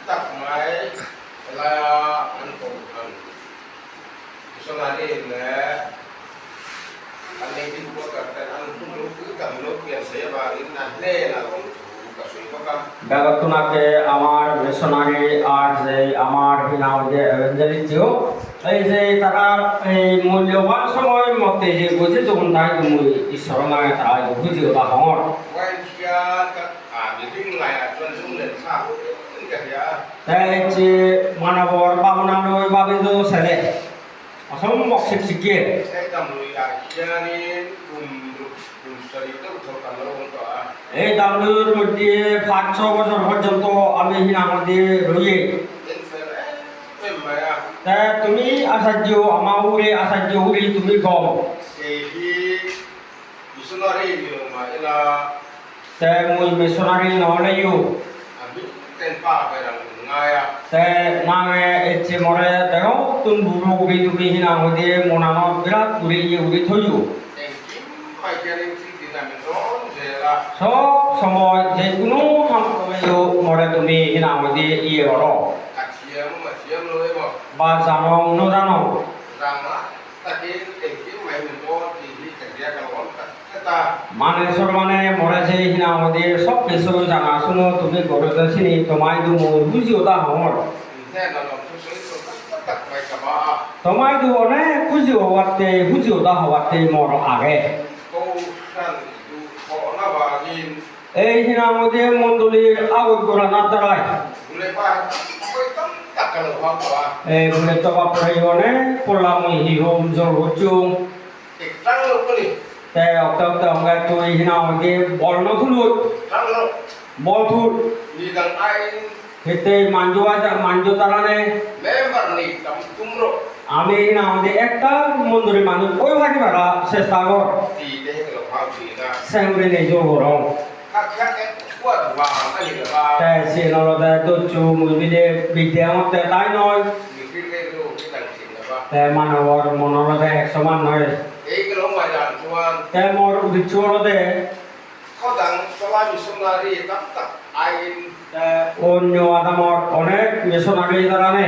ตักไม้แล้วมันตกกันสมัยนี้นะอันนี้ที่พวกกันแต่อันทุกลูกคือกับลูกเปลี่ยนเสียบาลินนั่นแน่นะผมกับสุยก็กัน বেগতুনাকে আমার মিশনারি আর যে আমার নাম যে এভেঞ্জেলিস্ট এই যে তারা এই মূল্যবান সময় মতে যে বুঝে তখন তাই তুমি ঈশ্বর নামে তারা বুঝি ওটা হর วันที่มีดิ้งไหลจนสุ่มเด่นข้าวนี่กันยา তাই যে মানবর বাবনানই বাবিদো ছেলে অসম্ভব শিক্ষিকে ใช้ตำลุยอาเชียนี่กลุ่มสตรีต้องทำกันแล้วคนต่อ এই দামলুর মধ্যে 5-6 বছর পর্যন্ত আমি হিনার মধ্যে রয়ে เป็นเฟรเป็นไหมอ่ะ তা তুমি আসার্য আমার উড়ে আসার্য উড়ে তুমি কম เอ้ที่มิชชันนารีนี่มาเวลา তা মুই মিশনারি নলেও อันนี้เป็นป้าไปดังง่ายอ่ะ তা নামে এচ্ছে মরে দেখো তুমি বুড়ো উড়ে তুমি হিনার মধ্যে মনানো বিরাট উড়ে উড়ে থইও เองกินไม่แค่นี้ที่ดินมันร้อนเจล่ะ সব সময় যে কোনো হামকমেও মরে তুমি হিনার মধ্যে ইয়ে করো กัดเชียมมาเชียมเลยบอก বা জানো ন জানো รังละตะกี้เองกินไม่เหมือนตัวที่จะเรียกกันร้อนกันตา মানুষের মানে মরেছে হিনা আমাদের সব কিছু জানা শুনো তুমি গড়ে চিনি তোমায় দু বুঝিও তা হমর แน่นอนช่วยๆตัดไปกับว่า তোমায় দু অনেক বুঝিও হওয়াতে বুঝিও তা হওয়াতে মর আগে เขาสั่นดูขอหน้าบาดิน এই হিনা আমাদের মন্ডলীর আগত করা না দাঁড়ায় เลยป้าไม่ต้องตัดกันหรอกว่า এই বলে তো বাপরে অনেক পড়লাম হিরোম জল হচ্ছুম อีกครั้งลูกนี่ তাই অক্ত অক্ত আমরা তো এই হিনা আমাদের বল নথুলুত ครั้งลูก বল থুল มีดังไอ้ হেতে মাঞ্জো তারানে แม่บัดนี้ตำตุ้มโร আমি হিনা আমাদের একটা মন্দিরের মানুষ ওই ভাগে বেড়া চেষ্টা কর ตีได้ให้เราความสีนะ সেঙ্গুরি নেই যোগ রং ถ้าแค่แค่ปวดวางอันนี้ละว่า তাই সে নলদা দচ্ছু মুভিদে বিদ্যা মতে তাই নয় มีขึ้นได้รู้ที่ต่างสิ่งละว่า তাই মানবর মনলদা এক সমান নয় เอ้ก็ลงมาดันชวน তাই মোর উদিচ্ছ হলদে เขาดังสลายมิชนารีตับตักไอ้ অন্য আদামর অনেক মিশনারি দ্বারানে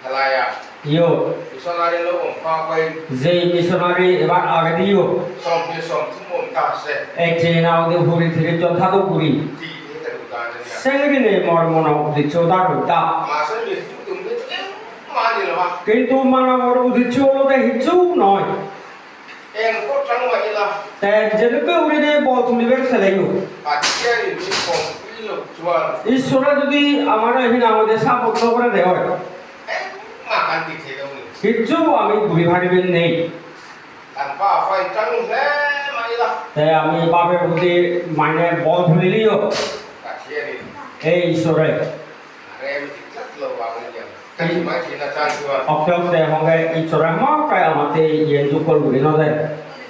อะไรอ่ะ ইও มิชนารีโลกพาไป যে মিশনারি এবার আগে দিও สอมที่สอมทุกมุมกาเส এক যে না ওদের ভুরি থেকে যথাতো করি ตีให้แต่ดูการเนี่ย সেঙ্গুরি নেই মোর মন উদিচ্ছ তার হইতা มาเส้นมีทุกตุ่มนี่เอ๊ะมานี่ละวะ কিন্তু মানবর উদিচ্ছ হলদে হিচ্ছু নয় เองก็จังหวะนี้ละ তাই যেদিকে উড়িনে বল তুলিবে ছেলেও ปัจจัยมีของพี่ลูกชวน ঈশ্বরে যদি আমার এখানে আমাদের সাপোর্ট করে দেয় เอ๊ะมากันติดเทกันนี่ কিচ্ছু আমি ঘুরি ভাড়িবেন নেই กันป้าไฟจังแท้มานี่ละ তাই আমি বাপের প্রতি মানে বল তুলিলিও ปัจจัยนี่ এই ঈশ্বরে เร็วติดจัดเราวางเงินกันมาที่อาจารย์ชวน অক্তে অক্তে হঙ্গে ঈশ্বরে আমার প্রায় আমাদের ইয়ে যুগল ঘুরি নদে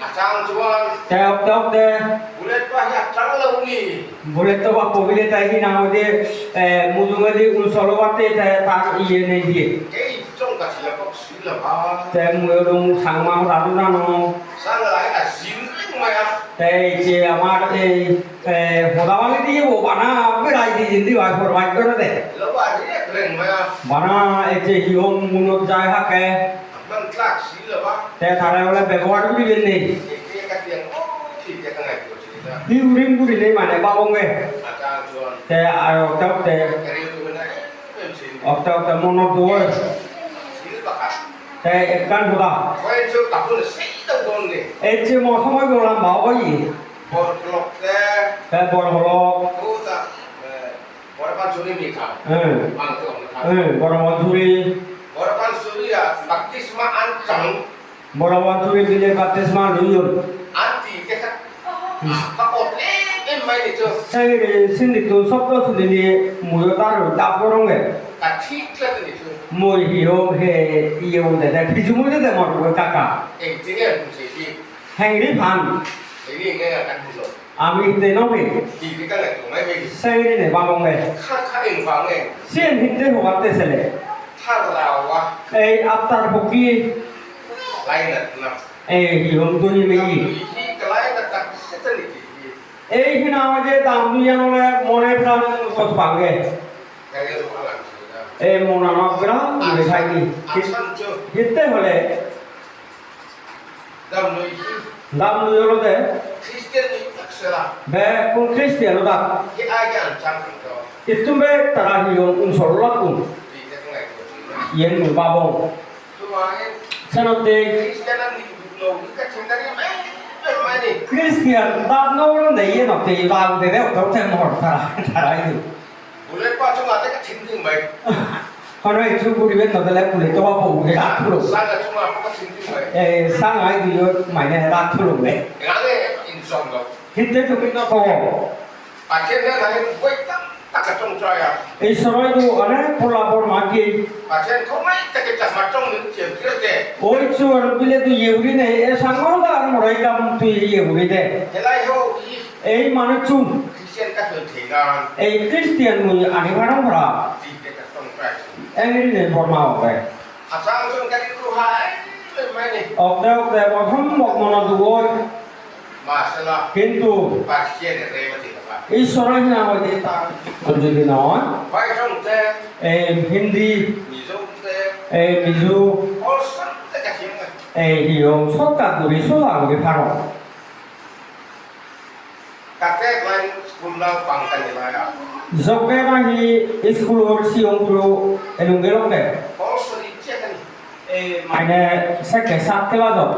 อาจารย์ชวน তাই অক্তে অক্তে บุเรตว่าอยากจังเรานี่ বলে তো বা কবিলে তাই কিনা আমাদের মুজুমেদি উলসলবাতে তার ইয়ে নেই দিয়ে เอ้ยจ้องกับเสียก็สิละบ้า তাই মুয়রুম সাংমা রাজু জানো สร้างอะไรอ่ะสินมาอ่ะ তাই যে আমার এই হোদামালি দিয়ে ও বানা বেড়াই দিয়ে জিন্দি ভাই ফরমাইট করে দেয় แล้วว่าเรียกเร่งมาอ่ะ বানা এই যে হিয়ম মুনত যায় হাকে มันกล้าสิละบ้า তে তারা বলে ব্যবহার করিবেন নেই เอ้ยกันเตียงโอ้ที่จะกันไงตัวสิละ হি উড়িম করি নেই মানে বাবঙ্গে อาจารย์ชวน তে আর অক্তে অক্তে เรียนรู้นะเป็นสิน অক্তে অক্তে মনত দোয় สินละค่ะ তে একগান হোদা ไว้ช่วยตับตัวสิต้องโดนนี่ এই যে মসময় গোলাম বাবাই พอหลอกแต่ তে বড় হলো โอ้ตาบริษัทสุริมีข่าว บางตัวนะครับ বড় মঞ্জুরি บริษัทสุริยะบัพติศมาอันจัง বড় মঞ্জুরি দিলে বাপ্তিস্মা লইল อันที่แค่ตะโกนเอ็มไม่ได้เจอ 생일에 신디도 섭도 순디니 무효다를 따보롱에 กะทิกแล้วนี่เจอ 모이히요 해 이용데 내 비주물에 대 먹고 까까 เองจริงเนี่ยคุณสิที่ 행리 반 ไอ้นี่ไงกันคุณหลอก 아미 때 너미 ที่ที่กันไหนตรงไหนไม่ 생일에 바봉에 ข้าเองฟังเอง 시엔 힌데 호가테셀레 ถ้าเราวะ 에이 앞달 복귀 ไรน่ะนะ 에이 이용돈이 มี 메이 ที่กระไรน่ะตักเสร็จนี่ที่ 에이 히나와제 담두야노에 모네 프라는 것방에 แกเรียนรู้อะไร এই মোনানকরা করে খাইনি 아산죠. হিতে হলে 남노이 দাম লইলতে 크리스티안이 딱서라. বে কোন খ্রিস্টিয়ান দা 이아게 안 잡는다. ইতুমবে তারা হিয়ং উনসরলাকুন 이제 그냥 ইয়েন মুবাবং 좋아해. সেনতে 크리스티안은 너 우리가 생각이 많이 খ্রিস্টিয়ান দাম নওরন দেই নতে বাং দেরে অততে মর তারা ইদু 물에 빠져 나다가 튕긴 말. হনই চু পুরিবে নদলে পুলে তো বাবু গে রাখলো 싸가 좀 아빠가 튕긴 말. এ সাংহাই দিও মাইনে রাখলো বে 나는 인성도. হিতে তুমি তো কও 아체는 나는 거의 딱 좀 줘야. এই সময়টো অনেক ফলাফল মাগি 아체는 정말 딱게 딱 맞정는 지금 그런데 ওই চুর বিলে তুই ইউরি নে এ সাংগদা আর মরাই কাম তুই ইউরি দে 헬라이호 이 এই মানে চুম 크리스티안 같은 대가 এই খ্রিস্টিয়ান মুই আনি ভাড়া ভরা 뒤에 좀 praise. এঙ্গি নে ফরমা হবে 아상선 가리로 하이 많이 অকতে অকতে প্রথম মন দুগই 마슬라 কিন্তু 바시에네 레이버티가 ঈশ্বরের নাম হইতে তার যদি নয় 바이성때 এই হিন্দি 미성때 এই মিজু 어선때 같은 거 এই হিয়ং সরকার দুরি সোলাঙ্গে ভাড়া 각대 라인 스쿨라 방탄이라야 জকে নাহি স্কুলৰ সিয়ংটো এলুংগেলকে 어선이 째다니 এই মানে সেকে সাত ক্লাসত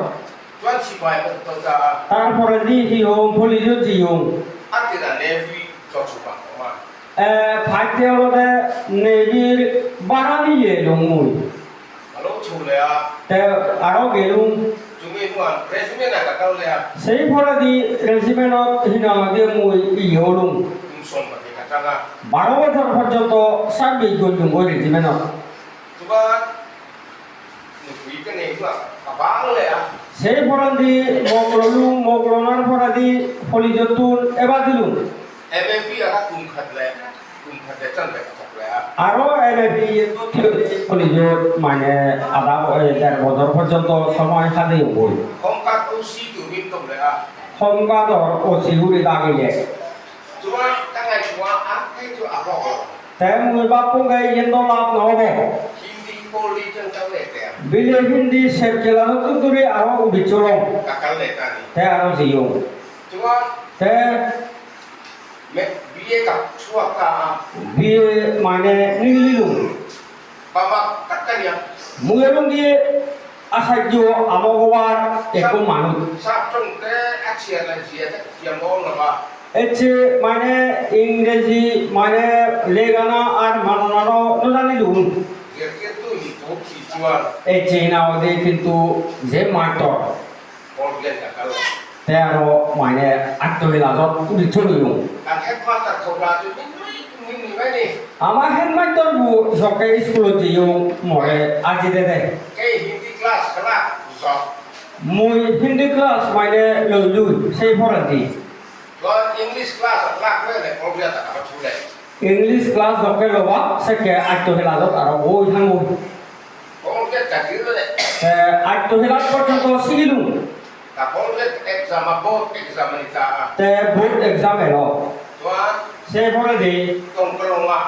전시 바이버터가 তারপরে দি হিয়ং ফলিজ জিয়ং 아티라 네비 저축방 마 ফাইটেলতে নেভির বাড়া দিয়ে লংমুই 바로 초래야 তে আরো গেলুম 중에 누가 레즈메나 가까울래야 সেই ফলে দি রেজিমেন্টত হিনা দিয়ে মুই ইহলুম 음손 밖에 갔다가 12 বছর পর্যন্ত সার্ভিস করলুম ওই রেজিমেন্টত 누가 누구이কে নেইবা বাংলায়া সেই ফলে দি মগলনার ফলে দি ফলিজতুন এবার দিলুম MMP 아가 군카드래 짠데 잡래야 আরো এমএপি ফলিজত মানে আধা 1.5 বছর পর্যন্ত সময় খাদি বই 홈카도 시도 민도래야 সংবাদর ও সিউরি দাগিয়ে 좋아 땅에 좋아 앞에도 아파고 তে মুই বাপুঙ্গাই ইয়েন্দ লাভ নহব 힘디 폴리전 잡래야 বিলে হিন্দি শেরকেলানো তুতুরি আরো উড়িচলং 가까울래다니 তে আরো জিয়ং 좋아 তে 위에가 추웠다 বিয়ে মানে নিলিলুম 바바 깎아냐 মুয়েলুম দিয়ে আসার্য আমগবার একো মানুষ 삽종때 아치야나 지야다 지야모나봐 এছে মানে ইংরেজি মানে লেগানা আর মানানো নজানিলুম 이렇게 또 이렇게 좋아 এছে নাওদে কিন্তু যে মাটর 볼게 가까워 তে আরো মানে আত্মবিলাজত উড়িচলিউম 난 헤드마스터 거라도 민니 많이 আমার হেডমাস্টার বু সরকারি স্কুলত জিও মরে আজি দে 게 힌디 클래스 하나 무서 মুই হিন্দি ক্লাস মানে লইলুই সেই ফরাতি 너 잉글리시 클래스 락면에 볼게다 가서 줄래 ইংলিশ ক্লাস জকে লবা সেকে আত্মবিলাজত আর ওই থাঙ্গু 볼게 가기를 আত্মবিলাজ পর্যন্ত শিখিলুম 나 볼게 exam 보 exam이다 তে বোর্ড এক্সাম এলো 좋아 সেই ফরাতি 동그랑아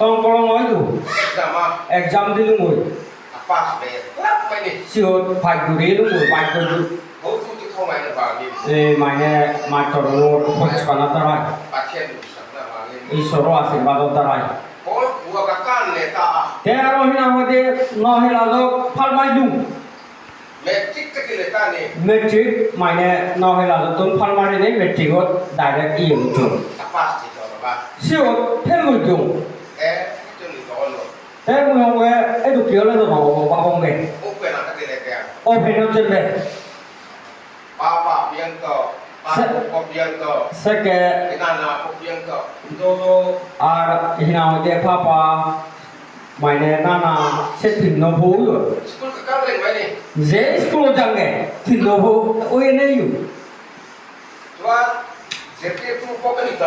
তংকলং হয়তো exam এক্সাম দিলুম ওই পাস বে 락 많이 সিওত ফাইগুরি লুম ওই ফাইগুরি 모두도 통하는 바람이 এই মানে মাস্টার ওর পরিষ্কার দ্বারা পাঠিয়ে দিচ্ছিলাম আমি ঈশ্বর আশীর্বাদ দ্বারা 볼 부하가 깐내다 তেরো হিনা মধ্যে নহেলাজক ফালমাইলুম 매 찍찍이를 따니 মেট্রিক মানে নহেলাজতুন ফালমারিনে মেট্রিকত ডাইরেক্ট ইউজুম 아파트 들어봐 সিওত ফেলগুজুম 에 좀 넣어 তে মুই হংগে এই দুকিয়লে তো নব বাবংগে 오페나 같은 데 ও ফেনো চলবে 바바 비앙거 바보 비앙거 সেকে 나나 비앙거 দোদো আর হিনা মধ্যে পাপা মানে নানা সে তিন নবউ 스쿨 가까운 많이 যে স্কুল যাঙ্গে তিন নবউ ওই নেই 좋아 제때 또 뽑으니까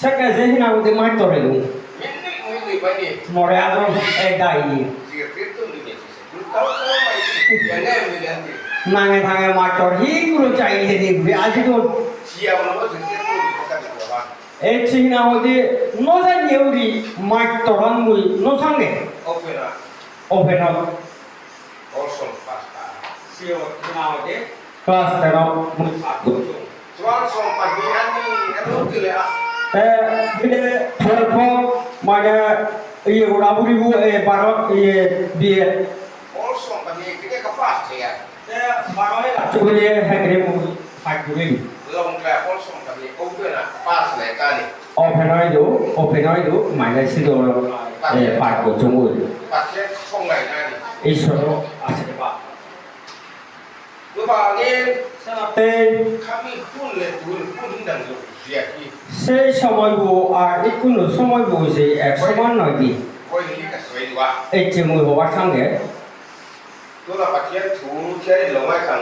সেকে যে হিনা মধ্যে মাই তরেলু 민니 많이 মরে আদম এই গাই 제때 또 নিয়ে 불타ও 많이 얘네 민한테 নাঙে ভাঙে মাটর হিগুলো চাইলে দেখবে আজি তো 지하고는 뭐 제때 또 이거까지 들어봐 এই চিহ্না হতে নজাই নেউরি মাইক তরান মুই নসাঙ্গে Opera. ওভেনত Also pasta. সিও চিহ্না হতে ক্লাস 10 মুই পাকো Soal som pagi ani anu gile ah. বিলে 12 মানে ইয়ে উড়াবুড়িবু এ ভারত ইয়ে বিয়ে Also pagi kini kapas ya. বারোয় চুলে হেগরে মুই পাকগুলি Long kaya also pagi opera pas le kani. অভিনয়도 মাইনাসি도 এ পাকো জমুই Pakai không ngày nani. ঈশ্বর আশীর্বাদ Lu bangin সাথে kami pun le pun dan lu siaki. সেই সময়বো আর কোনো সময়বো যে এক সমান নয় কি Koi ni ka soi dua. এই যে মুই হবার সঙ্গে Lu la pakai tu cari lomai kan.